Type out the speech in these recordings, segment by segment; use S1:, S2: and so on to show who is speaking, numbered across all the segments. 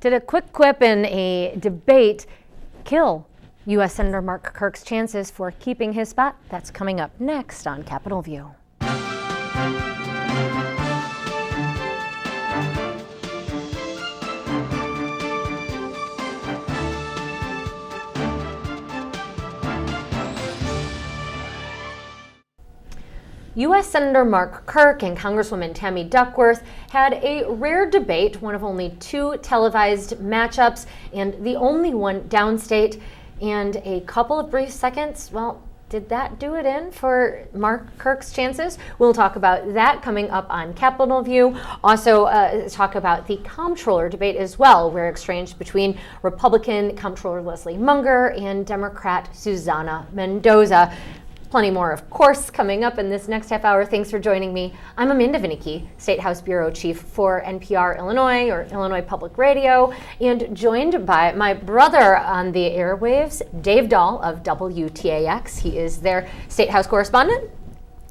S1: Did a quick quip in a debate kill U.S. Senator Mark Kirk's chances for keeping his spot? That's coming up next on Capitol View. U.S. Senator Mark Kirk and Congresswoman Tammy Duckworth had a rare debate, one of only 2 televised matchups, and the only one downstate. And a couple of brief seconds, well, did that do it in for Mark Kirk's chances? We'll talk about that coming up on Capitol View. Also talk about the comptroller debate as well, where exchange between Republican Comptroller Leslie Munger and Democrat Susana Mendoza. Plenty more, of course, coming up in this next half hour. Thanks for joining me. I'm Amanda Vinicky, State House Bureau Chief for NPR Illinois, or Illinois Public Radio, and joined by my brother on the airwaves, Dave Dahl of WTAX. He is their State House correspondent.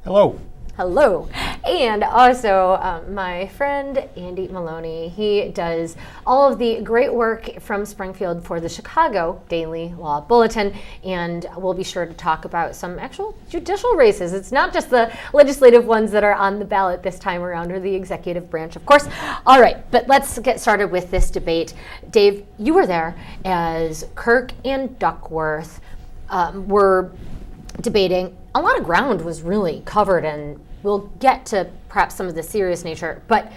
S2: Hello.
S1: Hello. And also my friend Andy Maloney. He does all of the great work from Springfield for the Chicago Daily Law Bulletin, and we'll be sure to talk about some actual judicial races. It's not just the legislative ones that are on the ballot this time around, or the executive branch, of course. All right, but let's get started with this debate. Dave, you were there as Kirk and Duckworth were debating. A lot of ground was really covered, and we'll get to perhaps some of the serious nature, but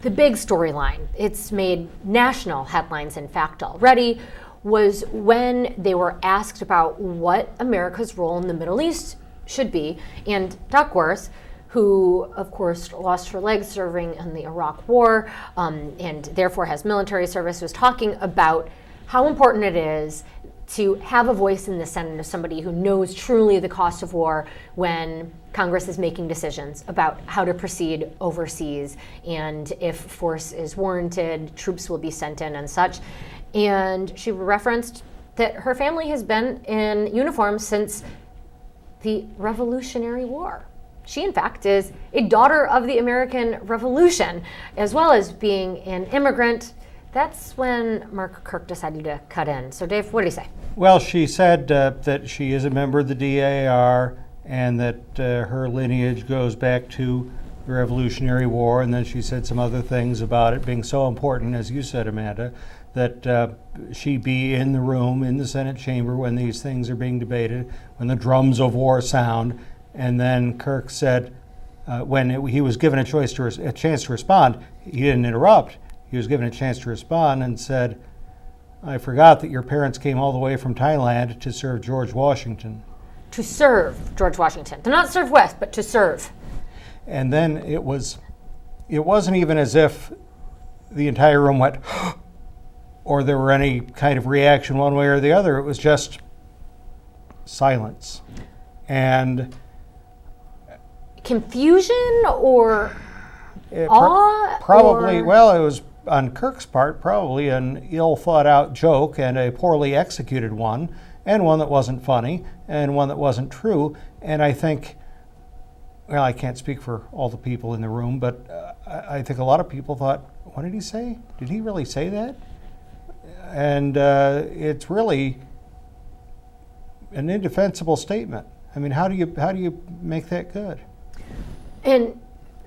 S1: the big storyline, it's made national headlines in fact already, was when they were asked about what America's role in the Middle East should be. And Duckworth, who of course lost her leg serving in the Iraq War and therefore has military service, was talking about how important it is to have a voice in the Senate as somebody who knows truly the cost of war when Congress is making decisions about how to proceed overseas, and if force is warranted, troops will be sent in and such. And she referenced that her family has been in uniform since the Revolutionary War. She, in fact, is a daughter of the American Revolution, as well as being an immigrant. That's when Mark Kirk decided to cut in. So, Dave, what did he say?
S2: Well, she said that she is a member of the DAR and that her lineage goes back to the Revolutionary War. And then she said some other things about it being so important, as you said, Amanda, that she be in the room, in the Senate chamber when these things are being debated, when the drums of war sound. And then Kirk said, when he was given a chance to respond, he didn't interrupt. He was given a chance to respond and said, "I forgot that your parents came all the way from Thailand to serve George Washington."
S1: To serve George Washington. To not serve West, but to serve.
S2: And then it wasn't even as if the entire room went, or there were any kind of reaction one way or the other. It was just silence. And
S1: confusion or awe?
S2: Probably,
S1: or?
S2: Well, it was on Kirk's part, probably an ill thought out joke and a poorly executed one, and one that wasn't funny, and one that wasn't true. And I think, well, I can't speak for all the people in the room, but I think a lot of people thought, what did he say? Did he really say that? And it's really an indefensible statement. I mean, how do you make that good?
S1: And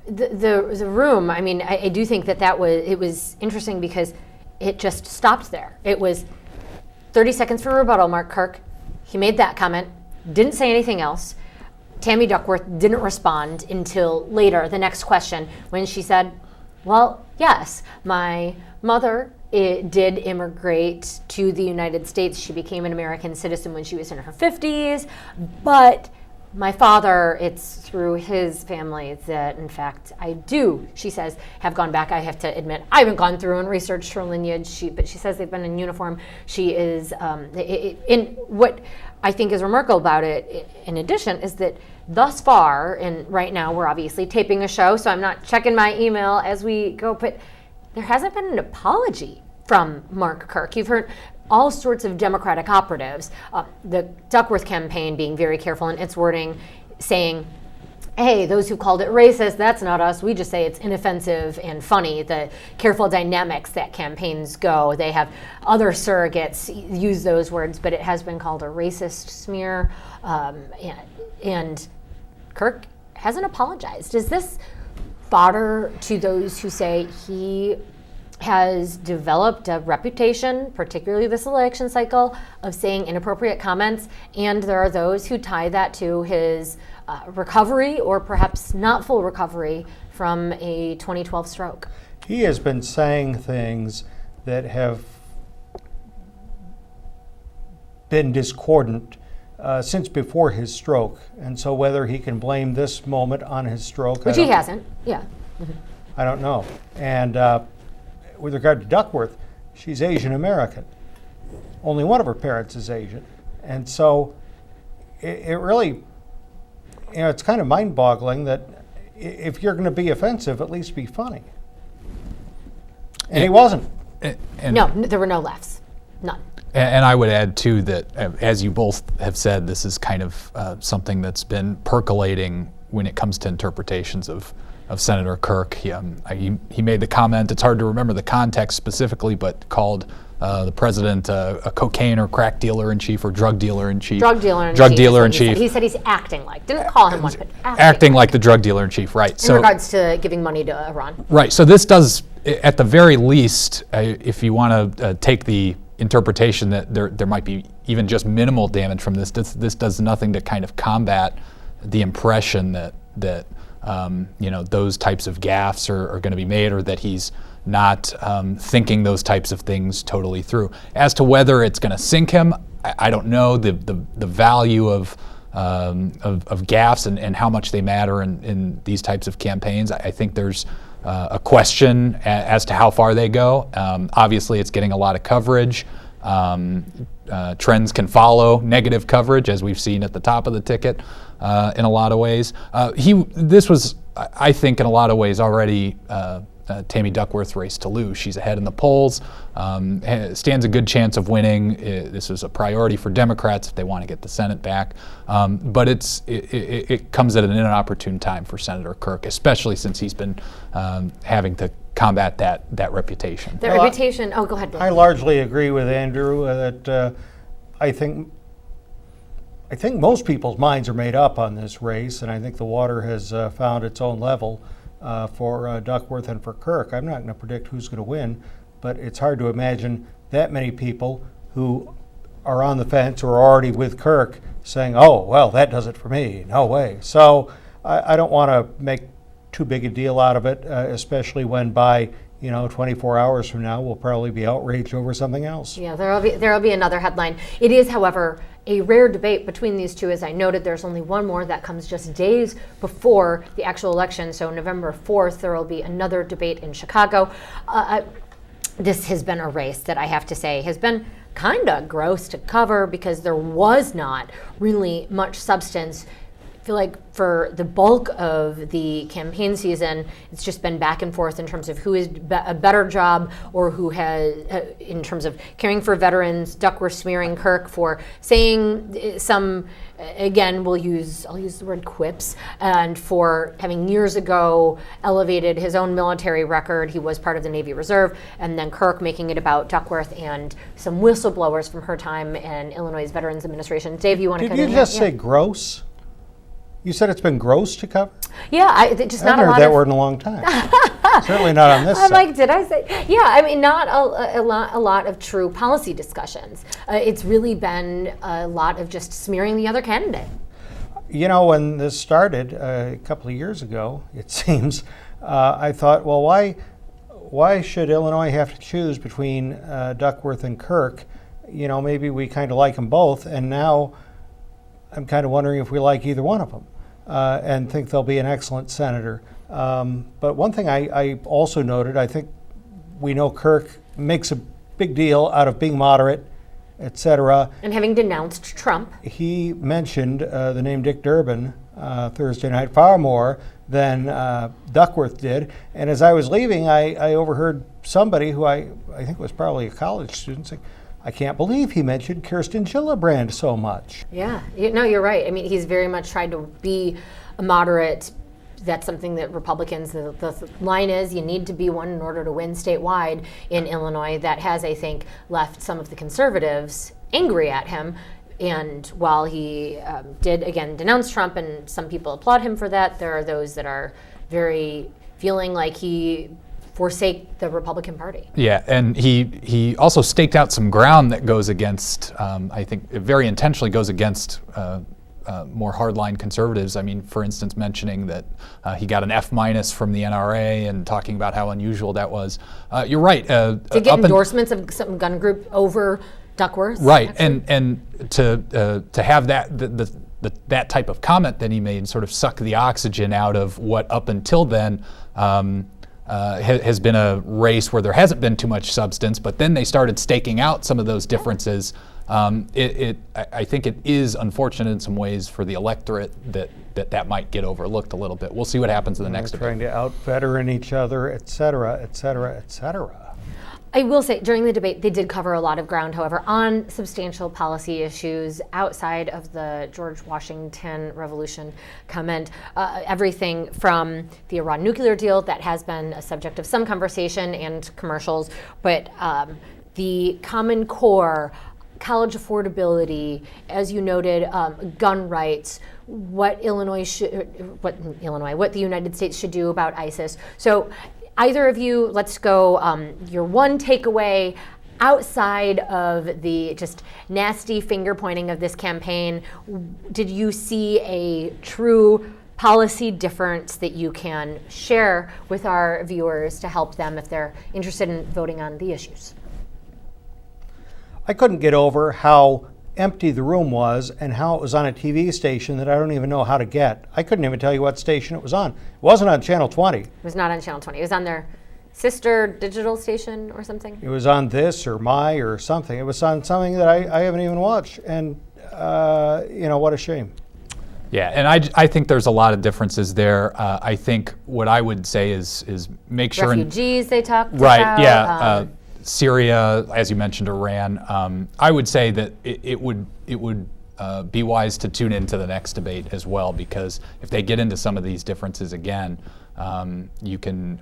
S1: the room, I mean, I do think it was interesting because it just stopped there. It was 30 seconds for rebuttal, Mark Kirk. He made that comment, didn't say anything else. Tammy Duckworth didn't respond until later, the next question, when she said, well, yes, my mother did immigrate to the United States. She became an American citizen when she was in her 50s, but my father, it's through his family that, in fact, I do, she says, have gone back. I have to admit, I haven't gone through and researched her lineage, but she says they've been in uniform. She is, in what I think is remarkable about it, in addition, is that thus far, and right now we're obviously taping a show, so I'm not checking my email as we go, but there hasn't been an apology from Mark Kirk. You've heard all sorts of Democratic operatives, the Duckworth campaign being very careful in its wording, saying hey, those who called it racist, that's not us. We just say it's inoffensive and funny. The careful dynamics that campaigns go. They have other surrogates use those words, but it has been called a racist smear. And Kirk hasn't apologized. Is this fodder to those who say he has developed a reputation, particularly this election cycle, of saying inappropriate comments, and there are those who tie that to his recovery, or perhaps not full recovery, from a 2012 stroke?
S2: He has been saying things that have been discordant since before his stroke, and so whether he can blame this moment on his stroke,
S1: which he hasn't, yeah. Mm-hmm.
S2: I don't know. And with regard to Duckworth, she's Asian American. Only one of her parents is Asian, and so it really, it's kind of mind-boggling that if you're going to be offensive, at least be funny. And he wasn't.
S1: No, there were no laughs, none.
S3: And I would add, too, that as you both have said, this is kind of something that's been percolating when it comes to interpretations of Senator Kirk. He made the comment, it's hard to remember the context specifically, but called the president a cocaine or crack dealer in chief or drug dealer in chief.
S1: Drug dealer in chief. He said he's acting like, didn't call him one, but
S3: acting like the drug dealer in chief, right.
S1: In regards to giving money to Iran.
S3: Right, so this does, at the very least, if you want to take the interpretation that there might be even just minimal damage from this does nothing to kind of combat the impression that those types of gaffes are going to be made, or that he's not thinking those types of things totally through. As to whether it's going to sink him, I don't know the value of gaffes and how much they matter in these types of campaigns. I think there's a question as to how far they go. Obviously, it's getting a lot of coverage. Trends can follow negative coverage, as we've seen at the top of the ticket in a lot of ways. This was, I think, in a lot of ways already Tammy Duckworth's race to lose. She's ahead in the polls, stands a good chance of winning. This is a priority for Democrats if they want to get the Senate back. But it comes at an inopportune time for Senator Kirk, especially since he's been having to combat that reputation.
S1: That reputation. Oh, go ahead, Dave.
S2: I largely agree with Andrew that I think most people's minds are made up on this race, and I think the water has found its own level for Duckworth and for Kirk. I'm not going to predict who's going to win, but it's hard to imagine that many people who are on the fence or are already with Kirk saying, oh, well, that does it for me. No way. So I don't want to make too big a deal out of it, especially when by 24 hours from now we'll probably be outraged over something else.
S1: Yeah, there'll be another headline. It is, however, a rare debate between these two. As I noted, there's only one more that comes just days before the actual election. So November 4th, there will be another debate in Chicago. This has been a race that I have to say has been kind of gross to cover because there was not really much substance. I feel like for the bulk of the campaign season, it's just been back and forth in terms of who is a better job or who has, in terms of caring for veterans. Duckworth smearing Kirk for saying some, again, I'll use the word quips, and for having years ago elevated his own military record. He was part of the Navy Reserve, and then Kirk making it about Duckworth and some whistleblowers from her time in Illinois Veterans Administration. Dave, you want to
S2: Did you just say gross? You said it's been gross to cover?
S1: Yeah, I haven't heard
S2: that word in a long time. Certainly not on this side.
S1: I'm like, did I say? Yeah, I mean, not a lot of true policy discussions. It's really been a lot of just smearing the other candidate.
S2: When this started a couple of years ago, it seems, I thought, well, why should Illinois have to choose between Duckworth and Kirk? Maybe we kind of like them both, and now I'm kind of wondering if we like either one of them and think they'll be an excellent senator. But one thing I also noted, I think we know Kirk makes a big deal out of being moderate, et cetera.
S1: And having denounced Trump.
S2: He mentioned the name Dick Durbin Thursday night far more than Duckworth did. And as I was leaving, I overheard somebody who I think was probably a college student saying, I can't believe he mentioned Kirsten Gillibrand so much.
S1: Yeah, no, you're right. I mean, he's very much tried to be a moderate. That's something that Republicans, the line is you need to be one in order to win statewide in Illinois. That has, I think, left some of the conservatives angry at him. And while he did, again, denounce Trump, and some people applaud him for that, there are those that are very feeling like he forsake the Republican Party.
S3: Yeah, and he also staked out some ground that goes against, I think, it very intentionally goes against more hardline conservatives. I mean, for instance, mentioning that he got an F- from the NRA and talking about how unusual that was. You're right.
S1: To get endorsements of some gun group over Duckworth.
S3: Right, and to have that type of comment that he made sort of suck the oxygen out of what up until then has been a race where there hasn't been too much substance, but then they started staking out some of those differences. I think it is unfortunate in some ways for the electorate that might get overlooked a little bit. We'll see what happens in the next debate.
S2: Trying to out-veteran each other, et cetera, et cetera, et cetera.
S1: I will say, during the debate, they did cover a lot of ground, however, on substantial policy issues outside of the George Washington Revolution comment. Everything from the Iran nuclear deal, that has been a subject of some conversation and commercials, but the Common Core, college affordability, as you noted, gun rights, what the United States should do about ISIS. So either of you, let's go your one takeaway outside of the just nasty finger pointing of this campaign. Did you see a true policy difference that you can share with our viewers to help them if they're interested in voting on the issues?
S2: I couldn't get over how empty the room was and how it was on a TV station that I don't even know how to get. I couldn't even tell you what station it was on. It wasn't on Channel 20. It
S1: was not on Channel 20. It was on their sister digital station or something.
S2: It was on this or my or something. It was on something that I haven't even watched. And, what a shame.
S3: Yeah, and I think there's a lot of differences there. I think what I would say is make sure...
S1: Refugees they talked about.
S3: Right, yeah. Syria, as you mentioned, Iran. I would say that it would be wise to tune into the next debate as well, because if they get into some of these differences again, you can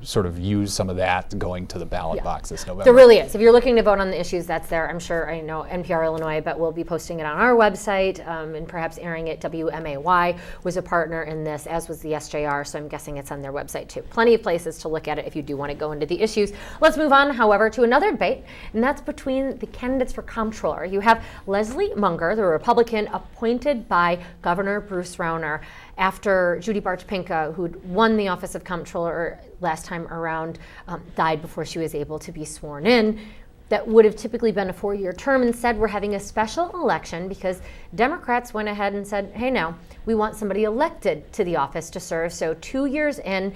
S3: sort of use some of that going to the ballot box this November.
S1: There really is. If you're looking to vote on the issues, that's there. I'm sure, I know NPR Illinois, but we'll be posting it on our website and perhaps airing it. WMAY was a partner in this, as was the SJR, so I'm guessing it's on their website too. Plenty of places to look at it if you do want to go into the issues. Let's move on, however, to another debate, and that's between the candidates for comptroller. You have Leslie Munger, the Republican appointed by Governor Bruce Rauner, after Judy Bartopinka, who'd won the office of comptroller last time around, died before she was able to be sworn in. That would have typically been a 4-year term. Instead, we're having a special election because Democrats went ahead and said, hey, now, we want somebody elected to the office to serve. So 2 years in,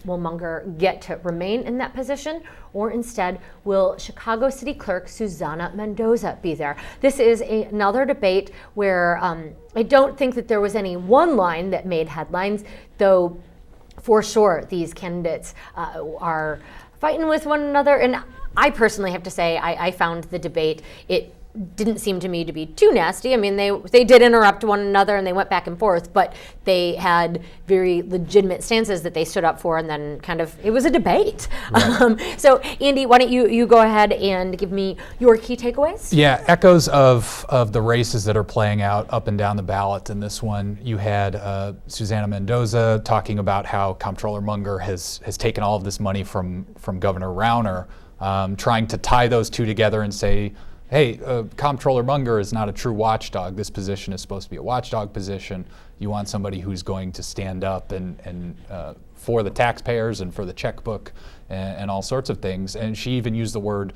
S1: will Munger get to remain in that position? Or instead, will Chicago City Clerk Susana Mendoza be there? This is another debate where I don't think that there was any one line that made headlines, though for sure these candidates are fighting with one another. And I personally have to say, I found the debate, it didn't seem to me to be too nasty. I mean, they did interrupt one another and they went back and forth, but they had very legitimate stances that they stood up for, and then it was a debate. Right. So Andy, why don't you go ahead and give me your key takeaways? Yeah,
S3: echoes of the races that are playing out up and down the ballot in this one. You had Susana Mendoza talking about how Comptroller Munger has taken all of this money from Governor Rauner, trying to tie those two together and say, hey, Comptroller Munger is not a true watchdog. This position is supposed to be a watchdog position. You want somebody who's going to stand up and for the taxpayers and for the checkbook and all sorts of things. And she even used the word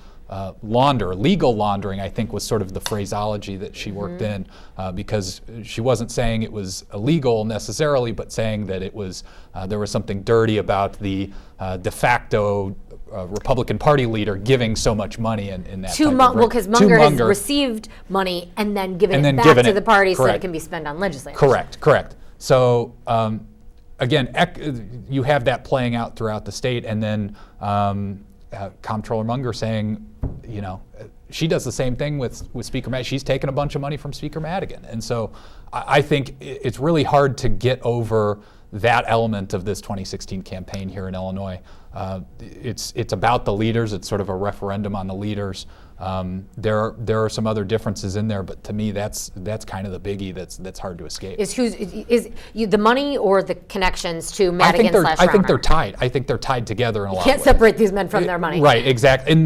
S3: legal laundering, I think was sort of the phraseology that she worked in, because she wasn't saying it was illegal necessarily, but saying that it was there was something dirty about the de facto Republican Party leader giving so much money in that.
S1: Because Munger has received money and then given it back to the party so that it can be spent on legislators.
S3: Correct. So again, you have that playing out throughout the state, and then Comptroller Munger saying, she does the same thing with Speaker Madigan. She's taken a bunch of money from Speaker Madigan. And so I think it's really hard to get over that element of this 2016 campaign here in Illinois. It's about the leaders. It's sort of a referendum on the leaders. There are some other differences in there, but to me, that's kind of the biggie that's hard to escape.
S1: Is the money or the connections to Madigan /
S3: I think they're tied. I think they're tied together in a lot of ways.
S1: Can't separate these men from their money.
S3: Right, exactly. In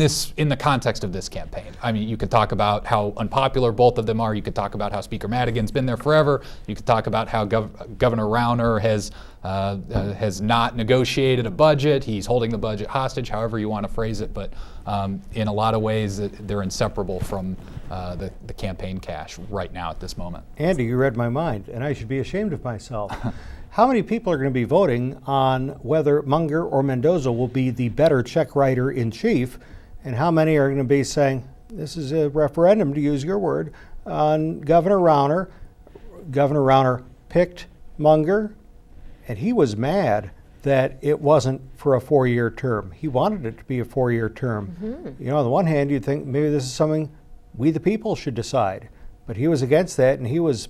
S3: the context of this campaign, I mean, you could talk about how unpopular both of them are. You could talk about how Speaker Madigan's been there forever. You could talk about how Governor Rauner has not negotiated a budget. He's holding the budget hostage, however you want to phrase it. But in a lot of ways, they're inseparable from the campaign cash right now at this moment.
S2: Andy, you read my mind, and I should be ashamed of myself. How many people are going to be voting on whether Munger or Mendoza will be the better check writer in chief, and how many are going to be saying, this is a referendum, to use your word, on Governor Rauner? Governor Rauner picked Munger, and he was mad that it wasn't for a 4-year term. He wanted it to be a 4-year term. Mm-hmm. On the one hand, you'd think maybe this is something we the people should decide. But he was against that, and he was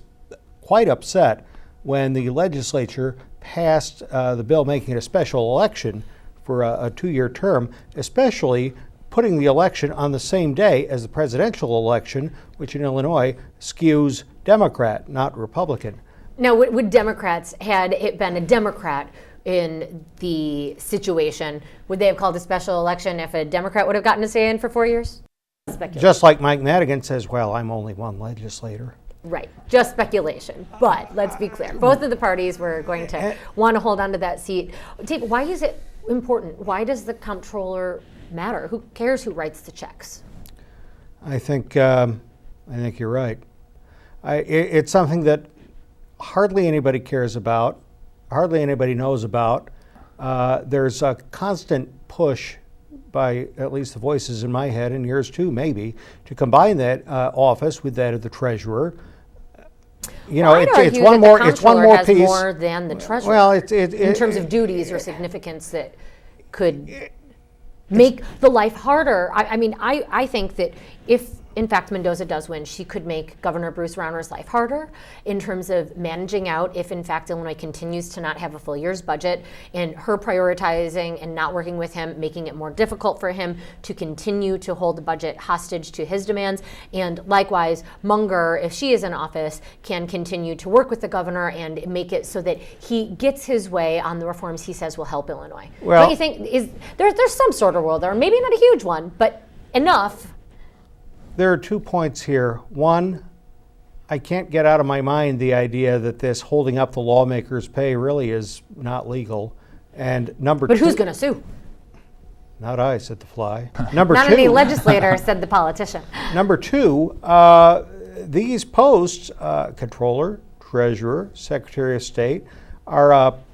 S2: quite upset when the legislature passed the bill making it a special election for a 2-year term, especially putting the election on the same day as the presidential election, which in Illinois skews Democrat, not Republican.
S1: Now, would Democrats, had it been a Democrat in the situation, would they have called a special election if a Democrat would have gotten to stay in for 4 years?
S2: Just like Mike Madigan says, well, I'm only one legislator.
S1: Right, just speculation. But let's be clear, both of the parties were going to want to hold on to that seat. Dave, why is it important? Why does the comptroller matter? Who cares who writes the checks?
S2: I think you're right. It's something that hardly anybody cares about, hardly anybody knows about. There's a constant push by at least the voices in my head, and yours too maybe, to combine that office with that of the treasurer.
S1: It's one more piece. More than the treasurer.
S2: Well,
S1: in terms of duties or significance that could make the life harder. I think that if in fact Mendoza does win, she could make Governor Bruce Rauner's life harder in terms of managing out if in fact Illinois continues to not have a full year's budget, and her prioritizing and not working with him, making it more difficult for him to continue to hold the budget hostage to his demands. And likewise, Munger, if she is in office, can continue to work with the governor and make it so that he gets his way on the reforms he says will help Illinois.
S2: Well,
S1: don't you think there's some sort of world there, maybe not a huge one, but enough?
S2: There are 2 points here. One, I can't get out of my mind the idea that this holding up the lawmakers' pay really is not legal. And number two.
S1: But who's going to sue?
S2: Not I, said the fly.
S1: Not any legislator, said the politician.
S2: Number two, these posts, comptroller, treasurer, secretary of state, are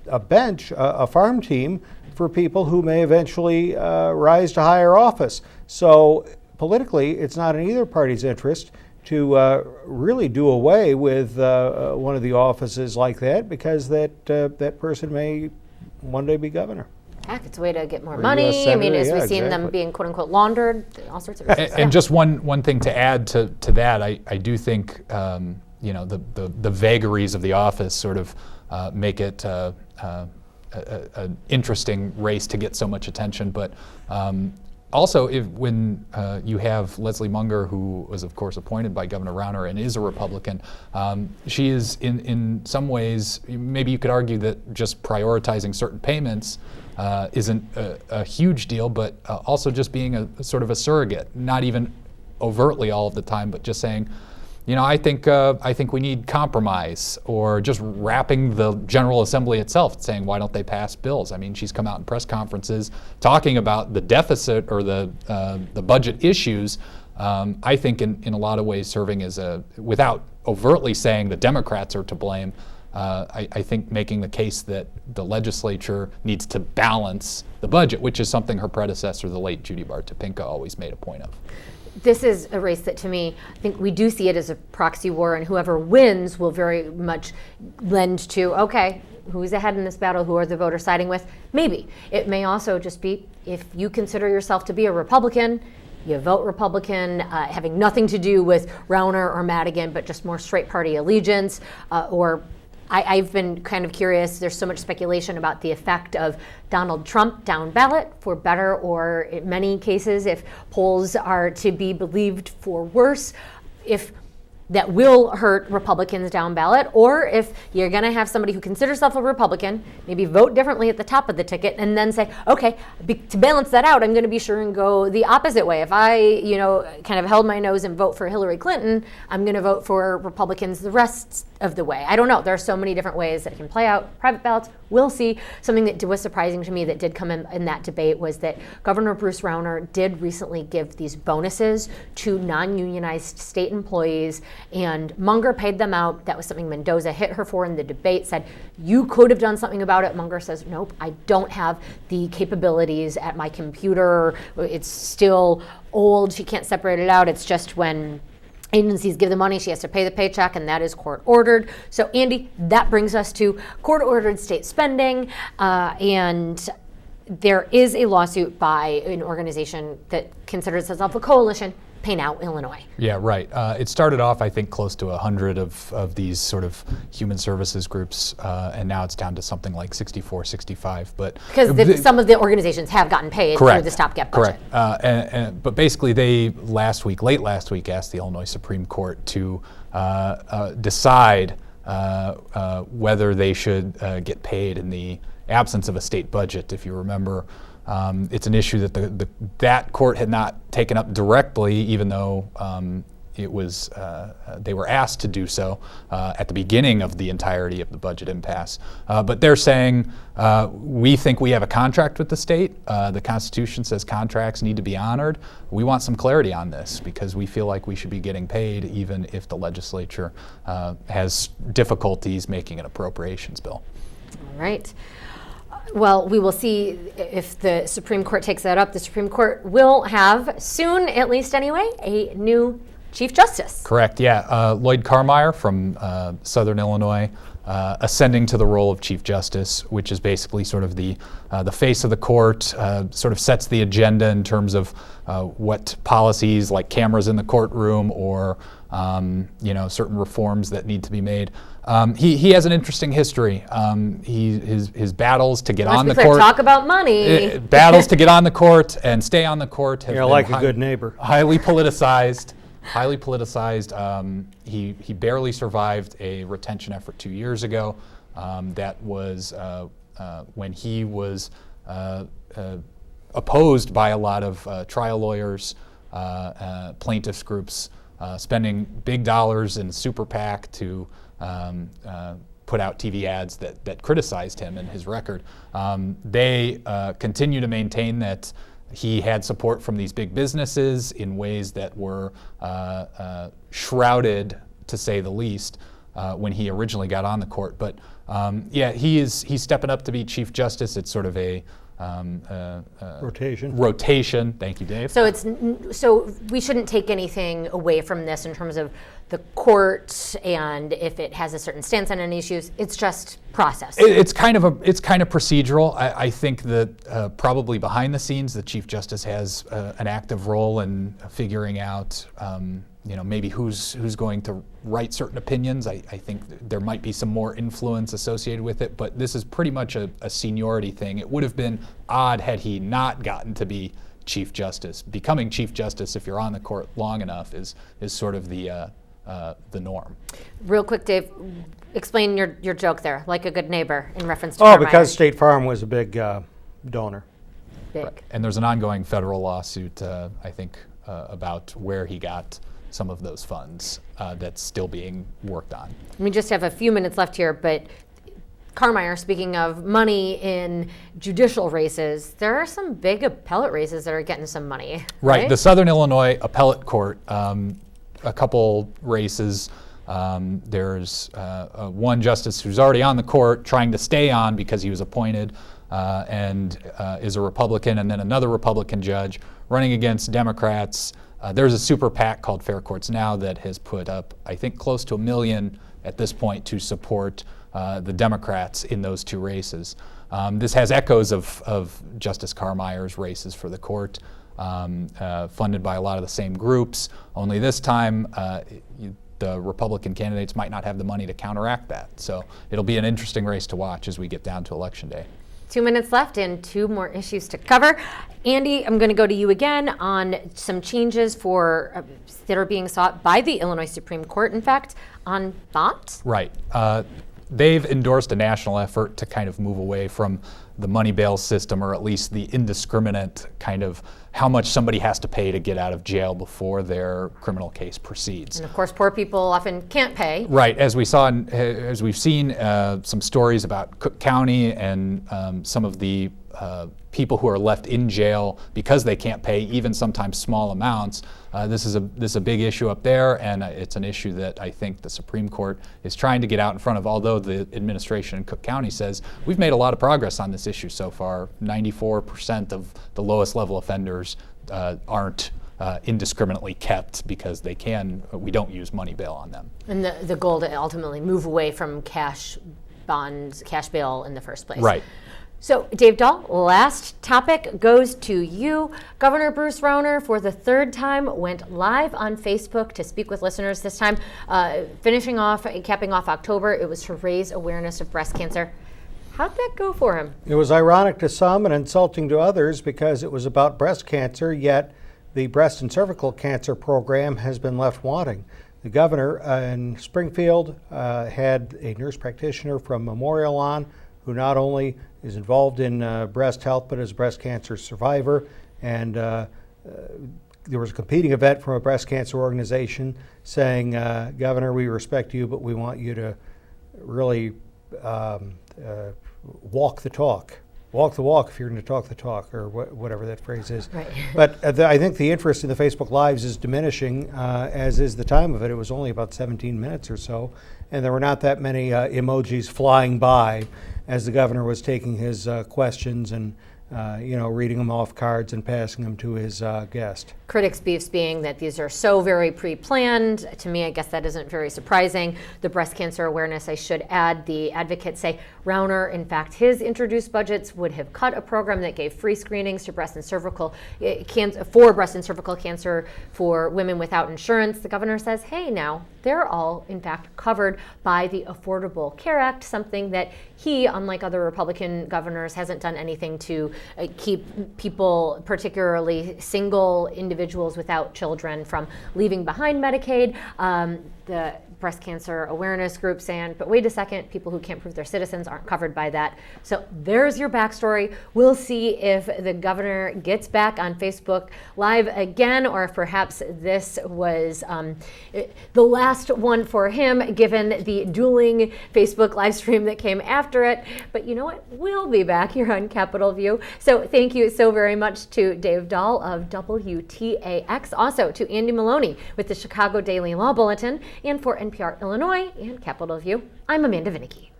S2: a bench, a farm team for people who may eventually rise to higher office. So politically, it's not in either party's interest to really do away with one of the offices like that, because that person may one day be governor.
S1: Heck, it's a way to get more money. I mean, as we've seen them being quote unquote laundered, all sorts of reasons.
S3: And just one thing to add to that, I do think the vagaries of the office sort of make it an interesting race to get so much attention. But also, when you have Leslie Munger, who was, of course, appointed by Governor Rauner and is a Republican, she is, in some ways, maybe you could argue that just prioritizing certain payments isn't a huge deal, but also just being a sort of a surrogate, not even overtly all of the time, but just saying, I think we need compromise, or just wrapping the General Assembly itself, saying, why don't they pass bills? I mean, she's come out in press conferences talking about the deficit or the budget issues. I think in a lot of ways serving as without overtly saying the Democrats are to blame, I think making the case that the legislature needs to balance the budget, which is something her predecessor, the late Judy Bart Topinka, always made a point of.
S1: This is a race that, to me, I think we do see it as a proxy war, and whoever wins will very much lend to, okay, who's ahead in this battle? Who are the voters siding with? Maybe. It may also just be, if you consider yourself to be a Republican, you vote Republican, having nothing to do with Rauner or Madigan, but just more straight party allegiance, or I've been kind of curious. There's so much speculation about the effect of Donald Trump down ballot for better, or in many cases, if polls are to be believed, for worse, if that will hurt Republicans down ballot, or if you're going to have somebody who considers herself a Republican, maybe vote differently at the top of the ticket, and then say, okay, to balance that out, I'm going to be sure and go the opposite way. If I, kind of held my nose and vote for Hillary Clinton, I'm going to vote for Republicans the rest of the way. I don't know. There are so many different ways that it can play out. Private ballots, we'll see. Something that was surprising to me that did come in that debate was that Governor Bruce Rauner did recently give these bonuses to non-unionized state employees, and Munger paid them out. That was something Mendoza hit her for in the debate, said, you could have done something about it. Munger says, nope, I don't have the capabilities at my computer. It's still old. She can't separate it out. It's just when agencies give the money, she has to pay the paycheck, and that is court-ordered. So, Andy, that brings us to court-ordered state spending, and there is a lawsuit by an organization that considers itself a coalition, Pay Now, Illinois.
S3: Yeah, right. It started off, I think, close to 100 of these sort of human services groups, and now it's down to something like 64, 65. But
S1: because some of the organizations have gotten paid through the stopgap budget.
S3: Correct. But basically, they late last week, asked the Illinois Supreme Court to decide whether they should get paid in the absence of a state budget. If you remember, it's an issue that that court had not taken up directly, even though it was they were asked to do so at the beginning of the entirety of the budget impasse. But they're saying, we think we have a contract with the state. The Constitution says contracts need to be honored. We want some clarity on this because we feel like we should be getting paid even if the legislature has difficulties making an appropriations bill.
S1: All right. Well, we will see if the Supreme Court takes that up. The Supreme Court will have soon, at least anyway, a new Chief Justice.
S3: Correct, yeah. Lloyd Carmeier from Southern Illinois ascending to the role of Chief Justice, which is basically sort of the face of the court, sort of sets the agenda in terms of what policies like cameras in the courtroom or certain reforms that need to be made. He has an interesting history. His battles to get on the court.
S1: Talk about money.
S3: Battles to get on the court and stay on the court have been
S2: like a good neighbor.
S3: Highly politicized. He barely survived a retention effort 2 years ago. That was when he was opposed by a lot of trial lawyers, plaintiffs groups, spending big dollars in super PAC to put out TV ads that criticized him and his record. They continue to maintain that he had support from these big businesses in ways that were shrouded, to say the least, when he originally got on the court. But he's stepping up to be Chief Justice. It's sort of a rotation. Thank you, Dave.
S1: So we shouldn't take anything away from this in terms of the court and if it has a certain stance on any issues. It's just process.
S3: It's kind of procedural. I think that probably behind the scenes, the Chief Justice has an active role in figuring out maybe who's going to write certain opinions. I think there might be some more influence associated with it, but this is pretty much a seniority thing. It would have been odd had he not gotten to be Chief Justice. Becoming Chief Justice, if you're on the court long enough, is sort of the norm.
S1: Real quick, Dave, explain your joke there, like a good neighbor, in reference to Carmeier.
S2: Because State Farm was a big donor.
S1: Big.
S3: Right. And there's an ongoing federal lawsuit, I think, about where he got some of those funds that's still being worked on.
S1: We just have a few minutes left here, but Carmeier, speaking of money in judicial races, there are some big appellate races that are getting some money. Right.
S3: The Southern Illinois Appellate Court, a couple races. There's one justice who's already on the court trying to stay on because he was appointed and is a Republican, and then another Republican judge running against Democrats. There's a super PAC called Fair Courts Now that has put up, I think, close to $1 million at this point to support the Democrats in those two races. This has echoes of Justice Carmeier's races for the court. funded by a lot of the same groups. Only this time, the Republican candidates might not have the money to counteract that. So it'll be an interesting race to watch as we get down to Election Day.
S1: 2 minutes left and 2 more issues to cover. Andy, I'm going to go to you again on some changes for that are being sought by the Illinois Supreme Court, in fact, on bonds.
S3: Right. They've endorsed a national effort to kind of move away from the money bail system, or at least the indiscriminate kind of how much somebody has to pay to get out of jail before their criminal case proceeds.
S1: And of course, poor people often can't pay.
S3: Right, as we saw, as we've seen some stories about Cook County and some of the people who are left in jail because they can't pay, even sometimes small amounts. This is a big issue up there, and it's an issue that I think the Supreme Court is trying to get out in front of, although the administration in Cook County says we've made a lot of progress on this issue so far. 94% of the lowest level offenders aren't indiscriminately kept because we don't use money bail on them.
S1: And the goal to ultimately move away from cash bonds, cash bail in the first place.
S3: Right.
S1: So, Dave Dahl, last topic goes to you. Governor Bruce Rauner, for the 3rd time, went live on Facebook to speak with listeners. This time, capping off October, it was to raise awareness of breast cancer. How'd that go for him?
S2: It was ironic to some and insulting to others because it was about breast cancer, yet the breast and cervical cancer program has been left wanting. The governor in Springfield had a nurse practitioner from Memorial on, who not only is involved in breast health, but is a breast cancer survivor. And there was a competing event from a breast cancer organization saying, Governor, we respect you, but we want you to really walk the talk. Walk the walk if you're going to talk the talk, or whatever that phrase is.
S1: Right.
S2: But I think the interest in the Facebook Lives is diminishing, as is the time of it. It was only about 17 minutes or so, and there were not that many emojis flying by as the governor was taking his questions and reading them off cards and passing them to his guest.
S1: Critics' beefs being that these are so very pre-planned. To me, I guess that isn't very surprising. The breast cancer awareness, I should add, the advocates say Rauner, in fact, his introduced budgets would have cut a program that gave free screenings to breast and cervical cancer for women without insurance. The governor says, hey, now, they're all, in fact, covered by the Affordable Care Act, something that he, unlike other Republican governors, hasn't done anything to keep people, particularly single individuals without children, from leaving behind Medicaid. The breast cancer awareness group saying, but wait a second, people who can't prove they're citizens aren't covered by that. So there's your backstory. We'll see if the governor gets back on Facebook Live again, or if perhaps this was the last one for him, given the dueling Facebook live stream that came after it. But you know what? We'll be back here on Capitol View. So thank you so very much to Dave Dahl of WTAX, also to Andy Maloney with the Chicago Daily Law Bulletin, and for NPR Illinois and Capitol View, I'm Amanda Vinicky.